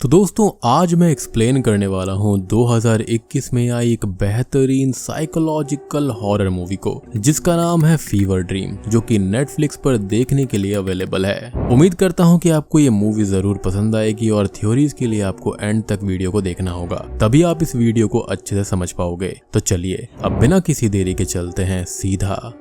तो दोस्तों आज मैं एक्सप्लेन करने वाला हूँ 2021 में आई एक बेहतरीन साइकोलॉजिकल हॉरर मूवी को जिसका नाम है फीवर ड्रीम, जो कि नेटफ्लिक्स पर देखने के लिए अवेलेबल है। उम्मीद करता हूँ कि आपको ये मूवी जरूर पसंद आएगी और थ्योरीज के लिए आपको एंड तक वीडियो को देखना होगा, तभी आप इस वीडियो को अच्छे से समझ पाओगे। तो चलिए अब बिना किसी देरी के चलते हैं सीधा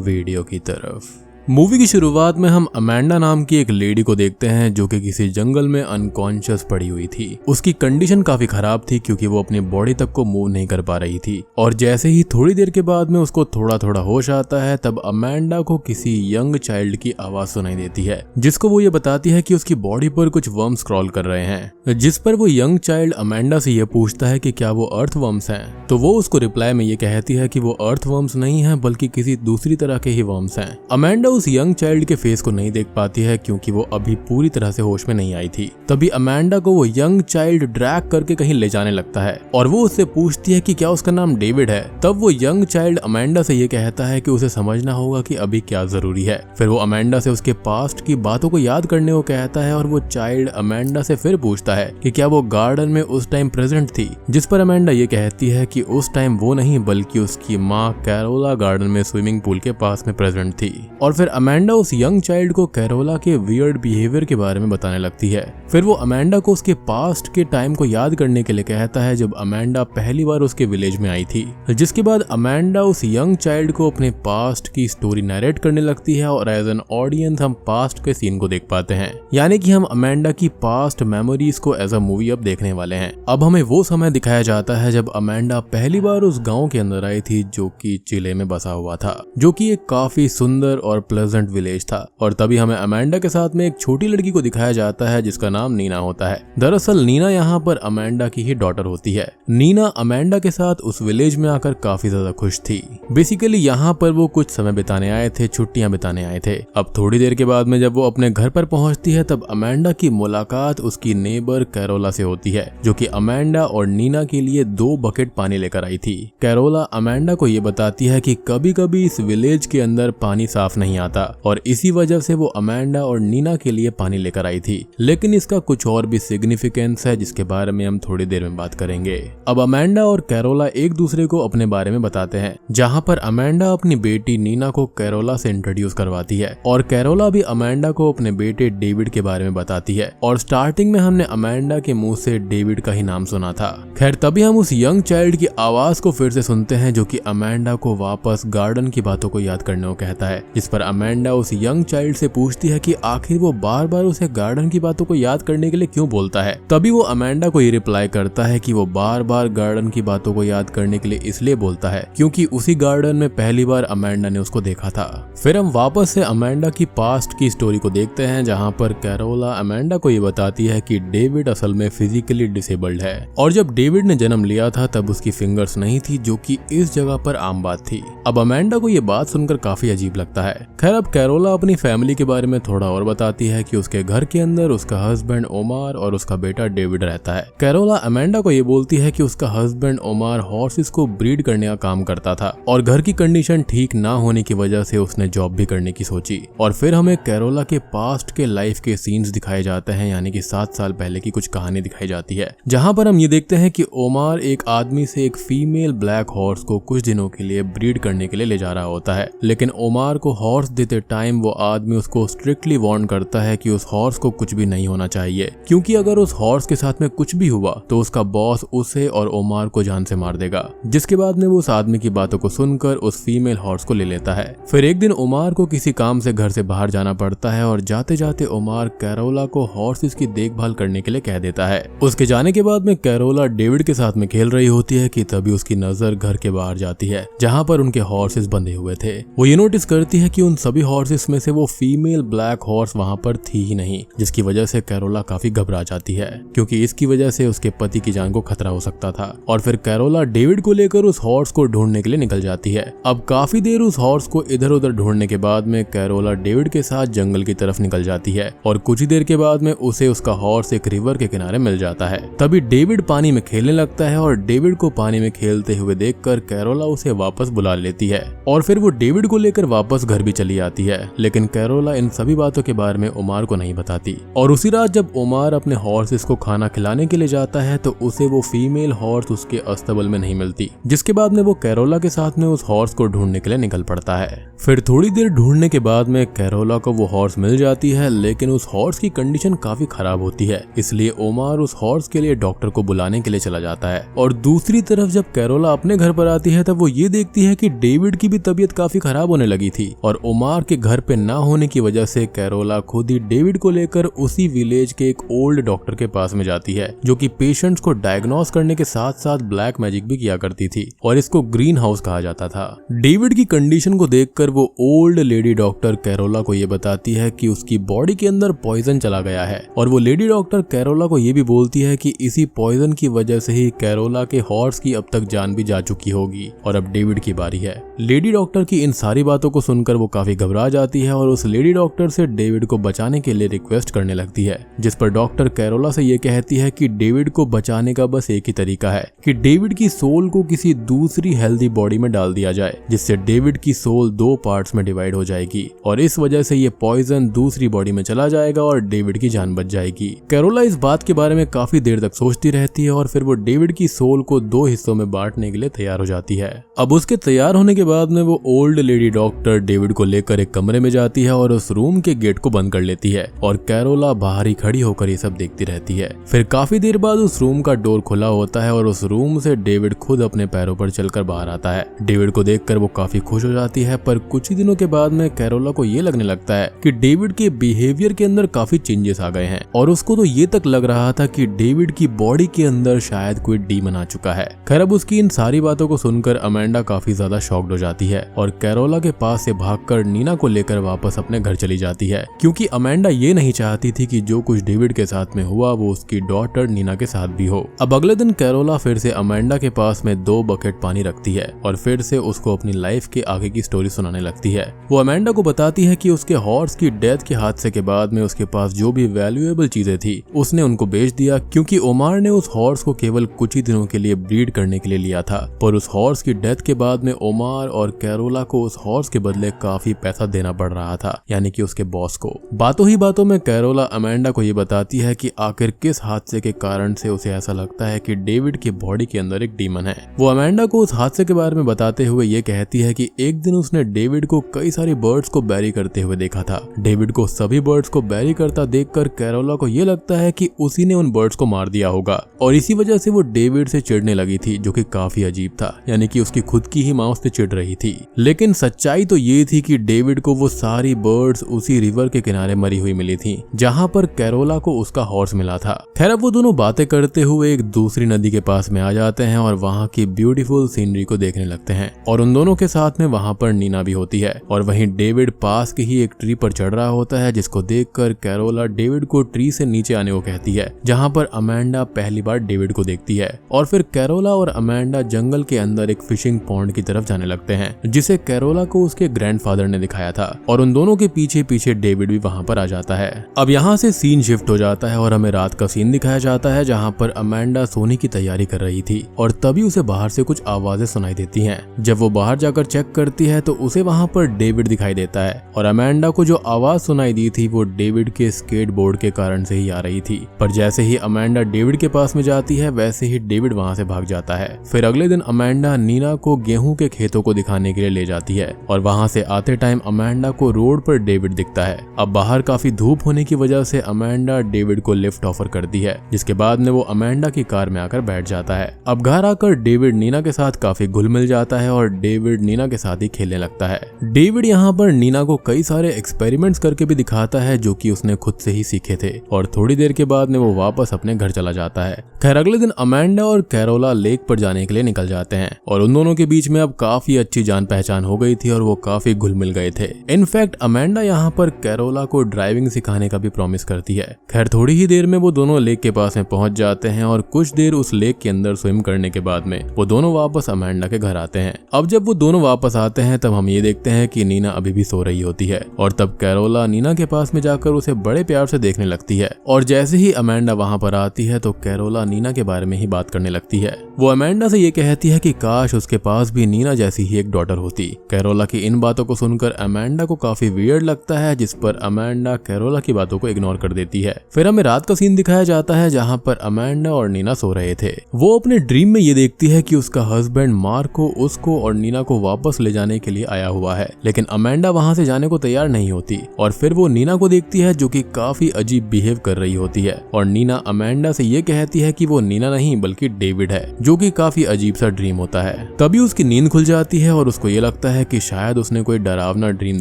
वीडियो की तरफ। मूवी की शुरुआत में हम अमेंडा नाम की एक लेडी को देखते हैं जो कि किसी जंगल में अनकॉन्शियस पड़ी हुई थी। उसकी कंडीशन काफी खराब थी क्योंकि वो अपनी बॉडी तक को मूव नहीं कर पा रही थी और जैसे ही थोड़ी देर के बाद में उसको थोड़ा थोड़ा होश आता है तब अमेंडा को किसी यंग चाइल्ड की आवाज सुनाई देती है जिसको वो ये बताती है कि उसकी बॉडी पर कुछ वर्म्स क्रॉल कर रहे हैं, जिस पर वो यंग चाइल्ड अमेंडा से ये पूछता है कि क्या वो अर्थ वर्म्स हैं। तो वो उसको रिप्लाई में ये कहती है कि वो अर्थ वर्म्स नहीं है बल्कि किसी दूसरी तरह के ही वर्म्स हैं। अमेंडा उस यंग चाइल्ड के फेस को नहीं देख पाती है क्योंकि वो अभी पूरी तरह से होश में नहीं आई थी। तभी अमेंडा को वो यंग चाइल्ड ड्रैग करके कहीं ले जाने लगता है और वो उससे पूछती है कि क्या उसका नाम डेविड है। तब वो यंग चाइल्ड अमेंडा से ये कहता है कि उसे समझना होगा कि अभी क्या जरूरी है। फिर वो अमेंडा से उसके पास्ट की बातों को याद करने को कहता है और वो चाइल्ड अमेंडा से फिर पूछता है कि क्या वो गार्डन में उस टाइम प्रेजेंट थी, जिस पर अमेंडा ये कहती है कि उस टाइम वो नहीं बल्कि उसकी माँ कैरोला गार्डन में स्विमिंग पूल के पास में प्रेजेंट थी। और फिर अमेंडा उस यंग चाइल्ड को कैरोला के वियर्ड बिहेवियर के बारे में बताने लगती है। फिर वो अमेंडा को उसके पास्ट के टाइम को याद करने के लिए कहता है जब अमेंडा पहली बार उसके विलेज में आई थी, जिसके बाद अमेंडा उस यंग चाइल्ड को अपने पास्ट की स्टोरी नरेट करने लगती है और एज एन ऑडियंस हम पास्ट के सीन को देख पाते हैं, यानी कि हम अमेंडा की पास्ट मेमोरीज को एज अ मूवी अब देखने वाले हैं। अब हमें वो समय दिखाया जाता है जब अमेंडा पहली बार उस गाँव के अंदर आई थी जो कि चिले में बसा हुआ था, जो कि एक काफी सुंदर और प्लेजेंट विलेज था। और तभी हमें अमेंडा के साथ में एक छोटी लड़की को दिखाया जाता है जिसका नाम नीना होता है। दरअसल नीना यहाँ पर अमेंडा की ही डॉटर होती है। नीना अमेंडा के साथ उस विलेज में आकर काफी ज्यादा खुश थी। बेसिकली यहाँ पर वो कुछ समय बिताने आए थे, छुट्टियां बिताने आए थे। अब थोड़ी देर के बाद में जब वो अपने घर पर पहुंचती है तब अमेंडा की मुलाकात उसकी नेबर कैरोला से होती है, जो कि अमेंडा और नीना के लिए 2 बकेट पानी लेकर आई थी। कैरोला अमेंडा को ये बताती है कि कभी कभी इस विलेज के अंदर पानी साफ नहीं आता और इसी वजह से वो अमेंडा और नीना के लिए पानी लेकर आई थी, लेकिन इसका कुछ और भी सिग्निफिकेंस है जिसके बारे में हम थोड़ी देर में बात करेंगे। अब अमेंडा और कैरोला एक दूसरे को अपने बारे में बताते हैं, जहां पर अमेंडा अपनी बेटी नीना को कैरोला से इंट्रोड्यूस करवाती है और कैरोला भी अमेंडा को अपने बेटे डेविड के बारे में बताती है। और स्टार्टिंग में हमने अमेंडा के मुंह से डेविड का ही नाम सुना था। खैर तभी हम उस यंग चाइल्ड की आवाज को फिर से सुनते हैं जो कि अमेंडा को वापस गार्डन की बातों को याद करने को कहता है, जिस पर अमेंडा उस यंग चाइल्ड से पूछती है कि आखिर वो बार बार उसे गार्डन की बातों को याद करने के लिए क्यों बोलता है। तभी वो अमेंडा को ये रिप्लाई करता है कि वो बार बार गार्डन की बातों को याद करने के लिए इसलिए बोलता है क्योंकि उसी गार्डन में पहली बार अमेंडा ने उसको देखा था। फिर हम वापस से अमेंडा की पास्ट की स्टोरी को देखते हैं, जहाँ पर कैरोला अमेंडा को ये बताती है कि डेविड असल में फिजिकली डिसेबल्ड है और जब डेविड ने जन्म लिया था तब उसकी फिंगर्स नहीं थी, जो कि इस जगह पर आम बात थी। अब अमेंडा को ये बात सुनकर काफी अजीब लगता है। खैर अब कैरोला अपनी फैमिली के बारे में थोड़ा और बताती है कि उसके घर के अंदर उसका हस्बैंड ओमार और उसका बेटा डेविड रहता है। कैरोला अमेंडा को ये बोलती है कि उसका हस्बैंड ओमार हॉर्सेस को ब्रीड करने का काम करता था और घर की कंडीशन ठीक ना होने की वजह से उसने जॉब भी करने की सोची। और फिर हमें कैरोला के पास्ट के लाइफ के सीन्स दिखाए जाते हैं, यानी कि 7 साल पहले की कुछ कहानी दिखाई जाती है, जहाँ पर हम ये देखते हैं कि ओमार एक आदमी से एक फीमेल ब्लैक हॉर्स को कुछ दिनों के लिए ब्रीड करने के लिए ले जा रहा होता है, लेकिन ओमार को हॉर्स देते टाइम वो आदमी उसको स्ट्रिक्टली वार्न करता है कि उस हॉर्स को कुछ भी नहीं होना चाहिए, क्योंकि अगर उस हॉर्स के साथ में कुछ भी हुआ तो उसका बॉस उसे और ओमार को जान से मार देगा। जिसके बाद में वो उस आदमी की बातों को सुनकर उस फीमेल हॉर्स को ले लेता है। फिर एक दिन ओमार को किसी काम से घर से बाहर जाना पड़ता है और जाते जाते ओमार कैरोला को हॉर्सेस की देखभाल करने के लिए कह देता है। उसके जाने के बाद में कैरोला डेविड के साथ में खेल रही होती है कि तभी उसकी नजर घर के बाहर जाती है, जहाँ पर उनके हॉर्सेस बंधे हुए थे। वो ये नोटिस करती है कि उन सभी हॉर्सेस में से वो फीमेल ब्लैक हॉर्स वहाँ पर थी ही नहीं, जिसकी वजह से कैरोला काफी घबरा जाती है क्योंकि इसकी वजह से उसके पति की जान को खतरा हो सकता था। और फिर कैरोला डेविड को लेकर उस हॉर्स को ढूंढने के लिए निकल जाती है। अब काफी देर उस हॉर्स को इधर उधर ढूंढने के बाद में कैरोला डेविड के साथ जंगल की तरफ निकल जाती है और कुछ ही देर के बाद में उसे उसका हॉर्स एक रिवर के किनारे मिल जाता है। तभी डेविड पानी में खेलने लगता है और डेविड को पानी में खेलते हुए देखकर कैरोला उसे वापस बुला लेती है और फिर वो डेविड को लेकर वापस घर भी चली आती है, लेकिन कैरोला इन सभी बातों के बारे में ओमार को नहीं बताती। और उसी रात जब ओमार अपने हॉर्सेस को खाना खिलाने के लिए जाता है तो उसे वो फीमेल हॉर्स उसके अस्तबल में नहीं मिलती, जिसके बाद में वो कैरोला के साथ में उस हॉर्स को ढूंढने के लिए निकल पड़ता है। फिर थोड़ी देर ढूंढने के बाद में कैरोला को वो हॉर्स मिल जाती है, लेकिन उस हॉर्स की कंडीशन काफी खराब होती है, इसलिए ओमार उस हॉर्स के लिए डॉक्टर को बुलाने के लिए चला जाता है। और दूसरी तरफ जब कैरोला अपने घर पर आती है तब वो ये देखती है कि डेविड की भी तबीयत काफी खराब होने लगी थी, और ओमार के घर पे ना होने की वजह से कैरोला खुद ही डेविड को लेकर उसी विलेज के एक ओल्ड डॉक्टर के पास में जाती है, जो कि पेशेंट्स को डायग्नोस करने के साथ साथ ब्लैक मैजिक भी किया करती थी, और इसको ग्रीन हाउस कहा जाता था। डेविड की कंडीशन को देखकर वो ओल्ड लेडी डॉक्टर कैरोला को ये बताती है कि उसकी बॉडी के अंदर पॉइजन चला गया है, और वो लेडी डॉक्टर कैरोला को ये भी बोलती है कि इसी पॉइजन की वजह से ही कैरोला के हॉर्स की अब तक जान भी जा चुकी होगी और अब डेविड की बारी है। लेडी डॉक्टर की इन सारी बातों को सुनकर वो काफी घबरा जाती है और उस लेडी डॉक्टर से डेविड को बचाने के लिए रिक्वेस्ट करने लगती है, जिस पर डॉक्टर कैरोला से ये कहती है कि डेविड को बचाने का बस एक ही तरीका है कि डेविड की सोल को किसी दूसरी हेल्दी बॉडी में डाल दिया जाए, जिससे डेविड की सोल 2 पार्ट्स में डिवाइड हो जाएगी और इस वजह से ये पॉइजन दूसरी बॉडी में चला जाएगा और डेविड की जान बच जाएगी। कैरोला इस बात के बारे में काफी देर तक सोचती रहती है और फिर वो डेविड की सोल को 2 हिस्सों में बांटने के लिए तैयार हो जाती है। अब उसके तैयार होने के बाद में वो ओल्ड लेडी डॉक्टर डेविड को लेकर एक कमरे में जाती है और उस रूम के गेट को बंद कर लेती है, और कैरोला बाहर ही खड़ी होकर ये सब देखती रहती है। फिर काफी देर बाद उस रूम का डोर खुला होता है और उस रूम से डेविड खुद अपने पैरों पर चलकर बाहर आता है। डेविड को देखकर वो काफी खुश हो जाती है, पर कुछ ही दिनों के बाद में कैरोला को ये लगने लगता है कि डेविड के बिहेवियर के अंदर काफी चेंजेस आ गए हैं, और उसको तो ये तक लग रहा था कि डेविड की बॉडी के अंदर शायद कोई डीमन आ चुका है। खैर अब उसकी इन सारी बातों को सुनकर अमेंडा काफी ज्यादा शॉक्ड हो जाती है और कैरोला के पास से भागकर नीना को लेकर वापस अपने घर चली जाती है, क्योंकि अमेंडा ये नहीं चाहती थी कि जो कुछ डेविड के साथ में हुआ वो उसकी डॉटर नीना के साथ भी हो। अब अगले दिन कैरोला फिर से अमेंडा के पास में 2 बकेट पानी रखती है और फिर से उसको अपनी लाइफ के आगे की स्टोरी सुनाने लगती है। वो अमेंडा को बताती है कि उसके हॉर्स की डेथ के हादसे के बाद में उसके पास जो भी वैल्यूएबल चीजें थी उसने उनको बेच दिया, क्योंकि ओमार ने उस हॉर्स को केवल कुछ ही दिनों के लिए ब्रीड करने के लिए लिया था, पर उस हॉर्स की डेथ के बाद में ओमार और कैरोला को उस हॉर्स के बदले काफी पैसा देना पड़ रहा था, यानी कि उसके बॉस को। बातों ही बातों में कैरोला अमेंडा को ये बताती है कि आखिर किस हादसे के कारण से उसे ऐसा लगता है कि डेविड की बॉडी के अंदर एक डीमन है। वो अमेंडा को उस हादसे के बारे में बताते हुए ये कहती है कि एक दिन उसने डेविड को कई सारी बर्ड्स को बैरी करते हुए देखा था। डेविड को सभी बर्ड्स को बैरी करता देखकर कैरोला को ये लगता है कि उसी ने उन बर्ड्स को मार दिया होगा, और इसी वजह से वो डेविड से चिढ़ने लगी थी, जो कि काफी अजीब था, यानी कि उसकी खुद की ही माँ उससे चिढ़ रही थी। लेकिन सच्चाई तो ये थी कि डेविड को वो सारी बर्ड्स उसी रिवर के किनारे मरी हुई मिली थी, जहाँ पर कैरोला को उसका हॉर्स मिला था। खैर अब वो दोनों बातें करते हुए एक दूसरी नदी के पास में आ जाते हैं और वहाँ की ब्यूटीफुल सीनरी को देखने लगते हैं, और उन दोनों के साथ में वहाँ पर नीना भी होती है। और वहीं डेविड पास के ही एक ट्री पर चढ़ रहा होता है, जिसको देखकर कैरोला डेविड को ट्री से नीचे आने को कहती है, जहाँ पर अमेंडा पहली बार डेविड को देखती है। और फिर कैरोला और अमेंडा जंगल के अंदर एक फिशिंग पॉन्ड की तरफ जाने लगते हैं, जिसे कैरोला को उसके ग्रैंडफादर ने दिखाया था, और उन दोनों के पीछे पीछे डेविड भी वहाँ पर आ जाता है। अब यहाँ से सीन शिफ्ट हो जाता है और हमें रात का सीन दिखाया जाता है, जहाँ पर अमेंडा सोने की तैयारी कर रही थी, और तभी उसे बाहर से कुछ आवाजें सुनाई देती हैं। जब वो बाहर जाकर चेक करती है तो उसे वहाँ पर डेविड दिखाई देता है, और अमेंडा को जो आवाज सुनाई दी थी वो डेविड के स्केट बोर्ड के कारण से ही आ रही थी। पर जैसे ही अमेंडा डेविड के पास में जाती है वैसे ही डेविड वहाँ से भाग जाता है। फिर अगले दिन अमेंडा नीना को गेहूं के खेतों को दिखाने के लिए ले जाती है, और वहाँ से आते टाइम अमेंडा को रोड पर डेविड दिखता है। अब बाहर काफी धूप होने की वजह से अमेंडा डेविड को लिफ्ट ऑफर करती है, जिसके बाद में वो अमेंडा की कार में आकर बैठ जाता है। अब घर आकर डेविड नीना के साथ काफी घुल मिल जाता है और डेविड नीना के साथ ही खेलने लगता है। डेविड यहाँ पर नीना को कई सारे एक्सपेरिमेंट्स करके भी दिखाता है, जो कि उसने खुद से ही सीखे थे, और थोड़ी देर के बाद में वो वापस अपने घर चला जाता है। खैर अगले दिन अमेंडा और कैरोला लेक पर जाने के लिए निकल जाते हैं, और उन दोनों के बीच में अब काफी अच्छी जान पहचान हो गई थी और वो काफी घुल मिल गए थे। इनफैक्ट अमेंडा यहाँ पर कैरोला को ड्राइविंग सिखाने का भी प्रॉमिस करती है। खैर थोड़ी ही देर में वो दोनों लेक के पास में पहुंच जाते हैं, और कुछ देर उस लेक के अंदर स्विम करने के बाद में वो दोनों वापस अमेंडा के घर आते हैं। अब जब वो दोनों वापस आते हैं तब हम ये देखते हैं कि नीना अभी भी सो रही होती है, और तब कैरोला नीना के पास में जाकर उसे बड़े प्यार से देखने लगती है। और जैसे ही अमेंडा वहाँ पर आती है तो कैरोला नीना के बारे में ही बात करने लगती है। वो अमेंडा से ये कहती है कि काश उसके पास भी नीना जैसी ही एक डॉटर होती। कैरोला की इन बातों को सुन सुनकर अमेंडा को काफी वियर्ड लगता है, जिस पर अमेंडा कैरोला की बातों को इग्नोर कर देती है। फिर हमें रात का सीन दिखाया जाता है जहाँ पर अमेंडा और नीना सो रहे थे। वो अपने ड्रीम में ये देखती है कि उसका हस्बैंड मार्को उसको और नीना को वापस ले जाने के लिए आया हुआ है, लेकिन अमेंडा वहां से जाने को तैयार नहीं होती और फिर वो नीना को देखती है जो कि काफी अजीब बिहेव कर रही होती है और नीना अमेंडा से ये कहती है कि वो नीना नहीं बल्कि डेविड है, जो कि काफी अजीब सा ड्रीम होता है। तभी उसकी नींद खुल जाती है और उसको ये लगता है कि शायद उसने कोई डरावना ड्रीम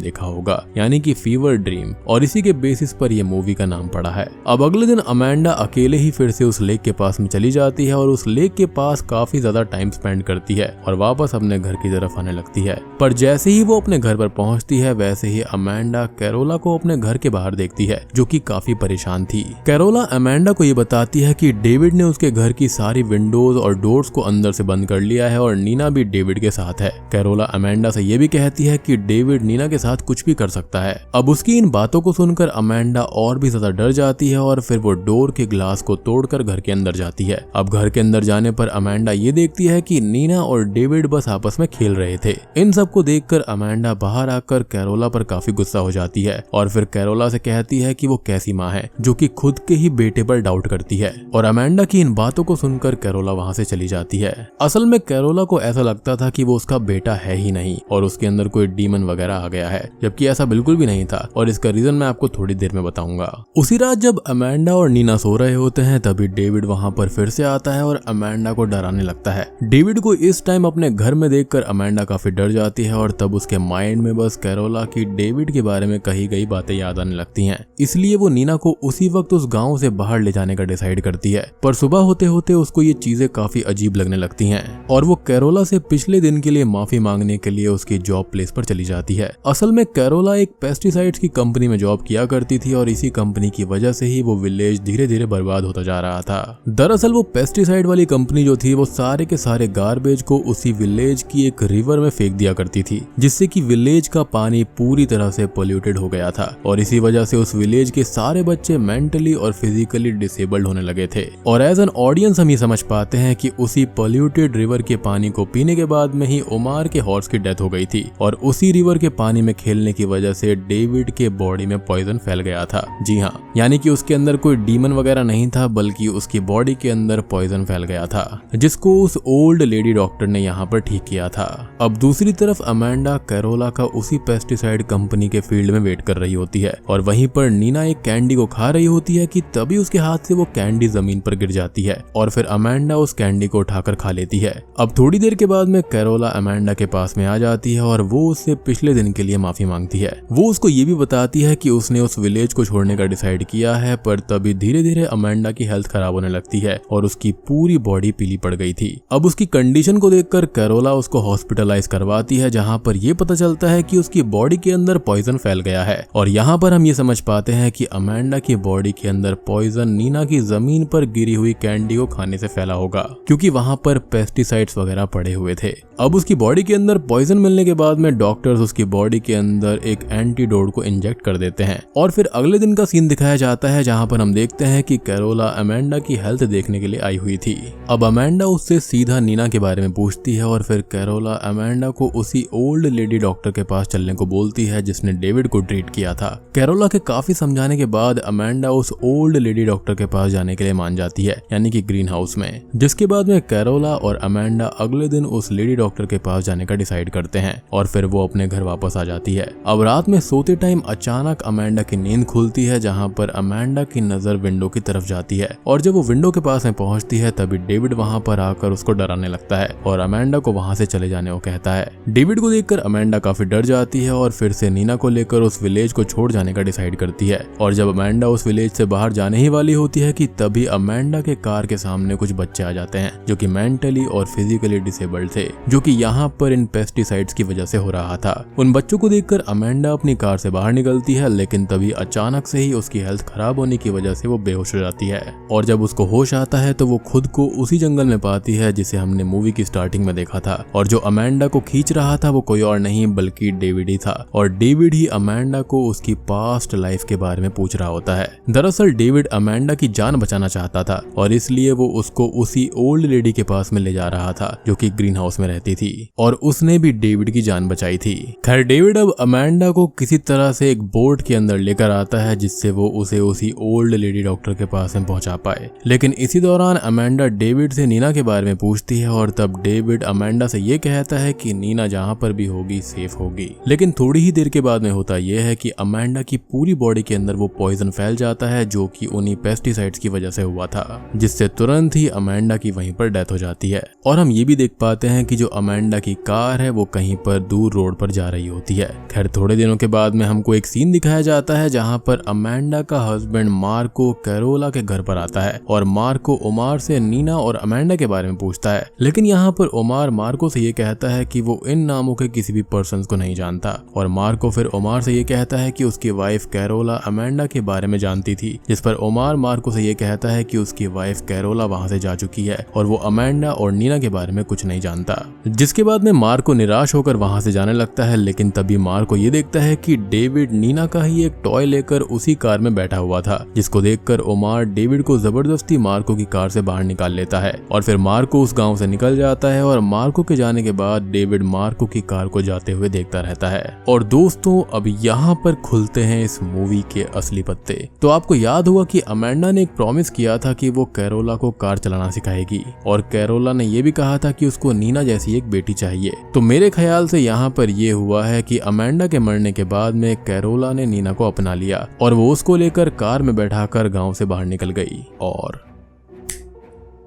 देखा होगा, यानी कि फीवर ड्रीम, और इसी के बेसिस पर यह मूवी का नाम पड़ा है। अब अगले दिन अमेंडा अकेले ही फिर से उस लेक के पास में चली जाती है और उस लेक के पास काफी ज्यादा टाइम स्पेंड करती है और वापस अपने घर की तरफ आने लगती है। पर जैसे ही वो अपने घर पर पहुंचती है वैसे ही अमेंडा कैरोला को अपने घर के बाहर देखती है, जो कि काफी परेशान थी। कैरोला अमेंडा को ये बताती है कि डेविड ने उसके घर की सारी विंडोज और डोर्स को अंदर से बंद कर लिया है और नीना भी डेविड के साथ है। कैरोला अमेंडा से ये भी कहती है कि डेविड नीना के साथ कुछ भी कर सकता है। अब उसकी इन बातों को सुनकर अमेंडा और भी ज्यादा डर जाती है और फिर वो डोर के ग्लास को तोड़कर घर के अंदर जाती है। अब घर के अंदर जाने पर अमेंडा ये देखती है कि नीना और डेविड बस आपस में खेल रहे थे। इन सब को देखकर अमेंडा बाहर आकर कैरोला पर काफी गुस्सा हो जाती है और फिर कैरोला से कहती है कि वो कैसी माँ है जो कि खुद के ही बेटे पर डाउट करती है। और अमेंडा की इन बातों को सुनकर कैरोला वहां से चली जाती है। असल में कैरोला को ऐसा लगता था कि वो उसका बेटा है ही नहीं और उसके अंदर कोई डीमन वगैरह आ गया है, जबकि ऐसा बिल्कुल भी नहीं था और इसका रीजन मैं आपको थोड़ी देर में बताऊंगा। उसी रात जब अमेंडा और नीना सो रहे होते हैं तभी डेविड वहां पर फिर से आता है और अमेंडा को डराने लगता है। डेविड को इस टाइम अपने घर में देखकर अमेंडा काफी डर जाती है और तब उसके माइंड में बस कैरोला की डेविड के बारे में कही गई बातें याद आने लगती हैं। इसलिए वो नीना को उसी वक्त उस गांव से बाहर ले जाने का डिसाइड करती है। पर सुबह होते होते उसको ये चीजें काफी अजीब लगने लगती हैं और वो कैरोला से पिछले दिन के लिए माफी मांगने के लिए उसकी जॉब प्लेस पर चली जाती है। असल में कैरोला एक पेस्टिसाइड्स की कंपनी में जॉब किया करती थी और इसी कंपनी की वजह से ही वो विलेज धीरे धीरे बर्बाद होता जा रहा था। दरअसल वो पेस्टिसाइड वाली कंपनी जो थी वो सारे के सारे गार्बेज को उसी विलेज की एक रिवर में फेंक दिया करती थी, जिससे कि विलेज का पानी पूरी तरह से पोल्यूटेड हो गया था और इसी वजह से उस विलेज के सारे बच्चे मेंटली और फिजिकली डिसेबल्ड होने लगे थे। और एज एन ऑडियंस हम ये समझ पाते हैं कि उसी पोल्यूटेड रिवर के पानी को पीने के बाद में ही उमार के हॉर्स की डेथ हो गई थी और उसी रिवर के पानी में खेलने की वजह से डेविड के बॉडी में पॉइजन फैल गया था। जी हाँ, यानी कि उसके अंदर कोई डीमन वगैरह नहीं था बल्कि उसकी बॉडी के अंदर पॉइजन फैल गया था, जिसको उस ओल्ड लेडी डॉक्टर ने यहाँ पर ठीक किया था। अब दूसरी तरफ अमेंडा कैरोला का उसी पेस्टिसाइड कंपनी के फील्ड में वेट कर रही होती है और वहीं पर नीना एक कैंडी को खा रही होती है कि तभी उसके हाथ से वो कैंडी जमीन पर गिर जाती है और फिर अमेंडा उस कैंडी को उठाकर खा लेती है। अब थोड़ी देर के बाद में कैरोला अमेंडा के पास में आ जाती है और वो उससे पिछले दिन के लिए माफी मांगती है। वो उसको ये भी बताती है कि उसने उस विलेज को छोड़ने का डिसाइड किया है, पर तभी धीरे धीरे अमेंडा की हेल्थ खराब होने लगती है और उसकी पूरी बॉडी पीली पड़ गई थी। अब उसकी कंडीशन को देखकर कैरोला उसको हॉस्पिटलाइज करवाती है, जहाँ पर ये पता चलता है कि उसकी बॉडी के अंदर पॉइजन फैल गया है। और यहाँ पर हम ये समझ पाते हैं कि अमेंडा की बॉडी के अंदर पॉइजन नीना की जमीन पर गिरी हुई कैंडी को खाने से फैला होगा, क्योंकि वहाँ पर पेस्टिसाइड्स वगैरह पड़े हुए थे। अब उसकी बॉडी के अंदर पॉइजन मिलने के बाद में डॉक्टर्स उसकी बॉडी के अंदर एक एंटीडोट को इंजेक्ट कर देते हैं और फिर अगले दिन का सीन दिखाया जाता है, जहाँ पर हम देखते हैं कि कैरोला अमेंडा की हेल्थ देखने के लिए आई हुई थी। अब अमेंडा उससे सीधा नीना के बारे में पूछती है और फिर कैरोला अमेंडा को उसी ओल्ड लेडी डॉक्टर के पास चलने को बोलती है जिसने डेविड को ट्रीट किया था। कैरोला के काफी समझाने के बाद अमेंडा उस ओल्ड लेडी डॉक्टर के पास जाने के लिए मान जाती है, यानी कि ग्रीन हाउस में, जिसके बाद में कैरोला और अमेंडा अगले दिन उस लेडी डॉक्टर के पास जाने का डिसाइड करते हैं और फिर वो अपने घर वापस आ जाती है। अब रात में सोते टाइम अचानक अमेंडा की नींद खुलती है, जहाँ पर अमेंडा की नजर विंडो की तरफ जाती है और जब वो विंडो के पास में पहुंचती है तभी डेविड वहां पर आकर उसको डराने लगता है और अमेंडा को वहां से चले जाने को कहता है। डेविड को देखकर अमेंडा काफी डर जाती है और फिर से नीना को लेकर उस विलेज को छोड़ जाने का डिसाइड करती है। और जब अमेंडा उस विलेज से बाहर जाने ही वाली होती है कि तभी अमेंडा के कार के सामने कुछ बच्चे आ जाते हैं जो कि मेंटली और फिजिकली डिसेबल्ड थे, जो कि यहाँ पर इन पेस्टिसाइड्स की वजह से हो रहा था। उन बच्चों को देखकर अमेंडा अपनी कार से बाहर निकलती है, लेकिन तभी अचानक से ही उसकी हेल्थ खराब होने की वजह से वो बेहोश हो जाती है और जब उसको होश आता है तो वो खुद को उसी जंगल में पाती है जिसे हमने मूवी की स्टार्टिंग में देखा था और जो अमेंडा को खींच रहा था वो कोई और नहीं बल्कि डेविड ही था और डेविड ही अमेंडा को उसकी पास्ट लाइफ के बारे में पूछ रहा होता है। दरअसल डेविड अमेंडा की जान बचाना चाहता था और इसलिए वो उसको उसी ओल्ड लेडी के पास में ले जा रहा था जो कि ग्रीन हाउस में रहती थी और उसने भी डेविड की जान बचाई थी। खैर डेविड अब अमेंडा को किसी तरह से एक बोट के अंदर लेकर आता है जिससे वो उसे उसी ओल्ड लेडी डॉक्टर के पास में पहुंचा पाए। लेकिन इसी दौरान अमेंडा डेविड से नीना के बारे में पूछती है और तब डेविड अमेंडा से ये कहता है कि नीना जहां पर भी होगी सेफ होगी। लेकिन थोड़ी ही देर के बाद में होता यह है कि अमेंडा की पूरी बॉडी के अंदर वो पॉइजन फैल जाता है जो कि उन्हीं पेस्टिसाइड्स की वजह से हुआ था, जिससे तुरंत ही अमेंडा की वहीं पर डेथ हो जाती है। और हम ये भी देख पाते हैं कि जो अमेंडा की कार है वो कहीं पर दूर रोड पर जा रही होती है। खैर थोड़े दिनों के बाद में हमको एक सीन दिखाया जाता है जहां पर अमेंडा का हस्बैंड मार्को कैरोला के घर पर आता है और मार्को ओमार से नीना और अमेंडा के बारे में पूछता है। लेकिन यहाँ पर ओमार मार्को से ये कहता है कि वो इन नामों के किसी भी पर्सन को नहीं जानता और मार्को फिर ओमार से ये कहता है कि उसकी वाइफ कैरोला अमेंडा के बारे में जानती थी, जिस पर ओमार मार्को से ये कहता है कि उसकी वाइफ कैरोला वहां से जा चुकी है और वो अमेंडा और नीना के बारे में कुछ नहीं जानता। जिसके बाद में मार्को निराश होकर वहां से जाने लगता है। लेकिन तभी मार्को ये देखता है कि डेविड नीना का ही एक टॉय लेकर उसी कार में बैठा हुआ था, जिसको देखकर ओमार डेविड को जबरदस्ती मार्को की कार से बाहर निकाल लेता है और फिर मार्को उस गांव से निकल जाता है और मार्को के जाने के बाद डेविड मार्को की कार को जाते हुए देखता रहता है। और दोस्तों अब यहाँ पर खुलते हैं इस मूवी के असली पत्ते। तो आपको याद होगा कि अमेंडा ने एक प्रॉमिस किया था कि वो कैरोला को कार चलाना सिखाएगी और कैरोला ने ये भी कहा था कि उसको नीना जैसी एक बेटी चाहिए। तो मेरे ख्याल से यहाँ पर ये हुआ है कि अमेंडा के मरने के बाद में कैरोला ने नीना को अपना लिया और वो उसको लेकर कार में बैठाकर गांव से बाहर निकल गई और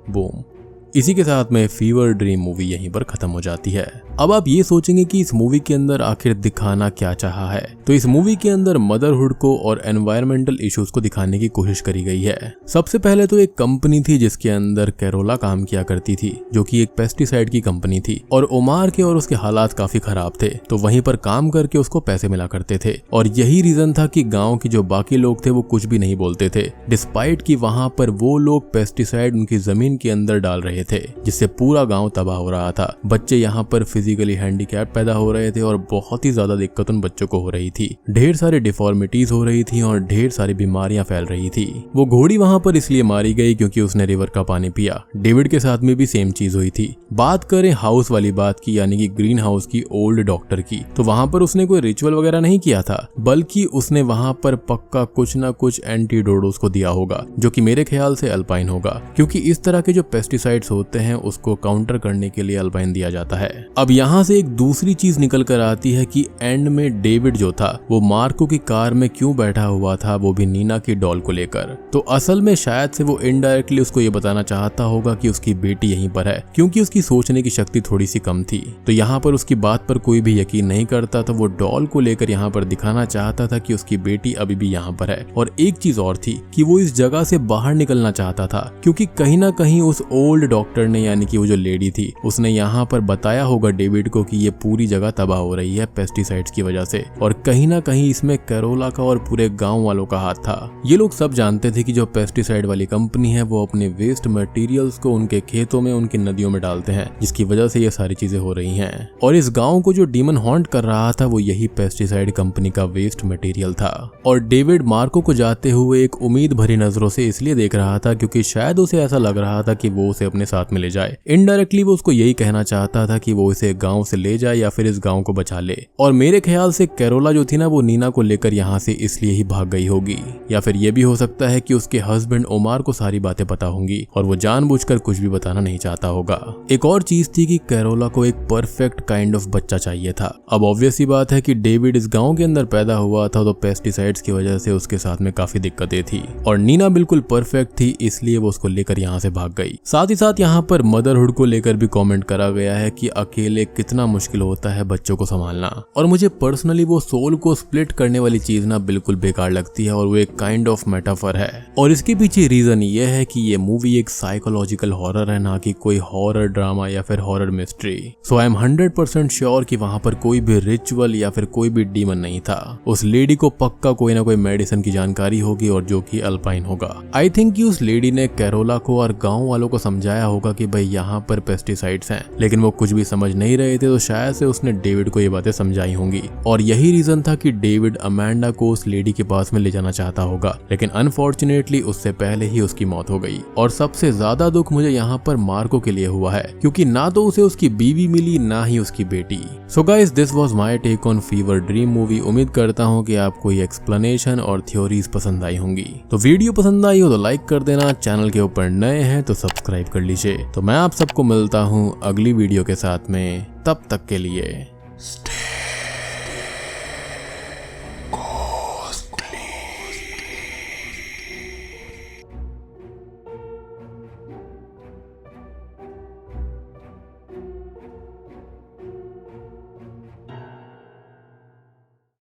बूम। इसी के साथ में फीवर ड्रीम मूवी यहीं पर खत्म हो जाती है। अब आप ये सोचेंगे कि इस मूवी के अंदर आखिर दिखाना क्या चाहा है। तो इस मूवी के अंदर मदरहुड को और एनवायरमेंटल इश्यूज को दिखाने की कोशिश करी गई है। सबसे पहले तो एक कंपनी थी जिसके अंदर कैरोला काम किया करती थी, जो कि एक पेस्टिसाइड की कंपनी थी और ओमार के और उसके हालात काफी खराब थे, तो वहीं पर काम करके उसको पैसे मिला करते थे। और यही रीजन था कि गाँव की जो बाकी लोग थे वो कुछ भी नहीं बोलते थे, डिस्पाइट कि वहां पर वो लोग पेस्टिसाइड उनकी जमीन के अंदर डाल रहे थे, जिससे पूरा गांव तबाह हो रहा था। बच्चे यहाँ पर फिजिकली हैंडीकैप पैदा हो रहे थे और बहुत ही ज्यादा दिक्कत उन बच्चों को हो रही थी। ढेर सारे डिफॉर्मिटीज हो रही थी और ढेर सारी बीमारियां फैल रही थी। वो घोड़ी वहां पर इसलिए मारी गई क्योंकि उसने रिवर का पानी पिया। डेविड के साथ में भी सेम चीज हुई थी। बात करें हाउस वाली बात की, यानी कि ग्रीन हाउस की ओल्ड डॉक्टर की, तो वहां पर उसने कोई रिचुअल वगैरह नहीं किया था, बल्कि उसने वहां पर पक्का कुछ ना कुछ एंटीडोट उसको दिया होगा, जो कि मेरे ख्याल से अल्पाइन होगा, क्योंकि इस तरह के जो पेस्टिसाइड्स होते हैं उसको काउंटर करने के लिए अल्पाइन दिया जाता है। अब यहाँ से एक दूसरी चीज निकल कर आती है कि एंड में डेविड जो था वो मार्को की कार में क्यों बैठा हुआ था, वो भी नीना की डॉल को लेकर। तो असल में शायद से वो इनडायरेक्टली उसको ये बताना चाहता होगा कि उसकी बेटी यहीं पर है, क्योंकि उसकी सोचने की शक्ति थोड़ी सी कम थी। तो यहाँ पर उसकी बात पर कोई भी यकीन नहीं करता, तो वो डॉल को लेकर यहाँ पर दिखाना चाहता था कि उसकी बेटी अभी भी यहाँ पर है। और एक चीज और थी कि वो इस जगह से बाहर निकलना चाहता था, क्योंकि कहीं ना कहीं उस ओल्ड डॉक्टर ने, यानी कि वो जो लेडी थी, उसने यहाँ पर बताया होगा डेविड को कि ये पूरी जगह तबाह हो रही है पेस्टिसाइड्स की वजह से, और कहीं ना कहीं इसमें कैरोला का और पूरे गांव वालों का हाथ था। ये लोग सब जानते थे कि जो पेस्टिसाइड वाली कंपनी है वो अपने वेस्ट मटेरियल्स को उनके खेतों में, उनकी नदियों में डालते हैं, जिसकी वजह से ये सारी चीजें हो रही हैं। और इस गांव को जो डीमन हॉन्ट कर रहा था वो यही पेस्टिसाइड कंपनी का वेस्ट मटेरियल था। और डेविड मार्को को जाते हुए एक उम्मीद भरी नजरों से इसलिए देख रहा था क्योंकि शायद उसे ऐसा लग रहा था कि वो उसे अपने साथ में ले जाए। इनडायरेक्टली वो उसको यही कहना चाहता था कि वो इसे गांव से ले जाए या फिर इस गांव को बचा ले। और मेरे ख्याल से कैरोला जो थी ना, वो नीना को लेकर यहाँ से इसलिए ही भाग गई होगी, या फिर ये भी हो सकता है कि उसके हस्बैंड ओमार को सारी बातें पता होंगी और वो जानबूझकर कुछ भी बताना नहीं चाहता होगा। एक और चीज थी कि कैरोला को एक परफेक्ट काइंड ऑफ बच्चा चाहिए था। अब ऑब्वियस ही बात है कि डेविड इस गांव के अंदर पैदा हुआ था, तो पेस्टिसाइड्स की वजह से उसके साथ में काफी दिक्कतें थी और नीना बिल्कुल परफेक्ट थी, इसलिए वो उसको लेकर यहाँ से भाग गई। साथ ही साथ यहाँ पर मदरहुड को लेकर भी कमेंट करा गया है कि अकेले कितना मुश्किल होता है बच्चों को संभालना। और मुझे पर्सनली वो सोल को स्प्लिट करने वाली चीज ना बिल्कुल बेकार लगती है और वो एक काइंड ऑफ मेटाफर है। और इसके पीछे रीजन ये है कि ये मूवी एक साइकोलॉजिकल हॉरर है, ना कि कोई हॉरर ड्रामा या फिर horror mystery. So I am 100% sure कि वहां पर कोई भी रिचुअल या फिर कोई भी डीमन नहीं था। उस लेडी को पक्का कोई ना कोई मेडिसिन की जानकारी होगी और जो कि अल्पाइन होगा। आई थिंक कि उस लेडी ने कैरोला को और गाँव वालों को समझाया होगा कि भाई यहाँ पर पेस्टिसाइड्स हैं, लेकिन वो कुछ भी समझ नहीं रहे थे, तो शायद से उसने डेविड को ये बातें समझाई होंगी। और यही रीजन था कि डेविड अमेंडा को उस लेडी के पास में ले जाना चाहता होगा, लेकिन अनफॉर्चुनेटली उससे पहले ही उसकी मौत हो गई। और सबसे ज्यादा दुख मुझे यहाँ पर मार्को के लिए हुआ है, क्योंकि ना तो उसे उसकी बीवी मिली ना ही उसकी बेटी। So guys, this was my take on fever dream movie. उम्मीद करता हूँ कि आपको ये एक्सप्लेनेशन और थ्योरीज पसंद आई होंगी। तो वीडियो पसंद आई हो तो लाइक कर देना, चैनल के ऊपर नए हैं तो सब्सक्राइब कर लीजिए। तो मैं आप सबको मिलता हूँ अगली वीडियो के साथ में, तब तक के लिए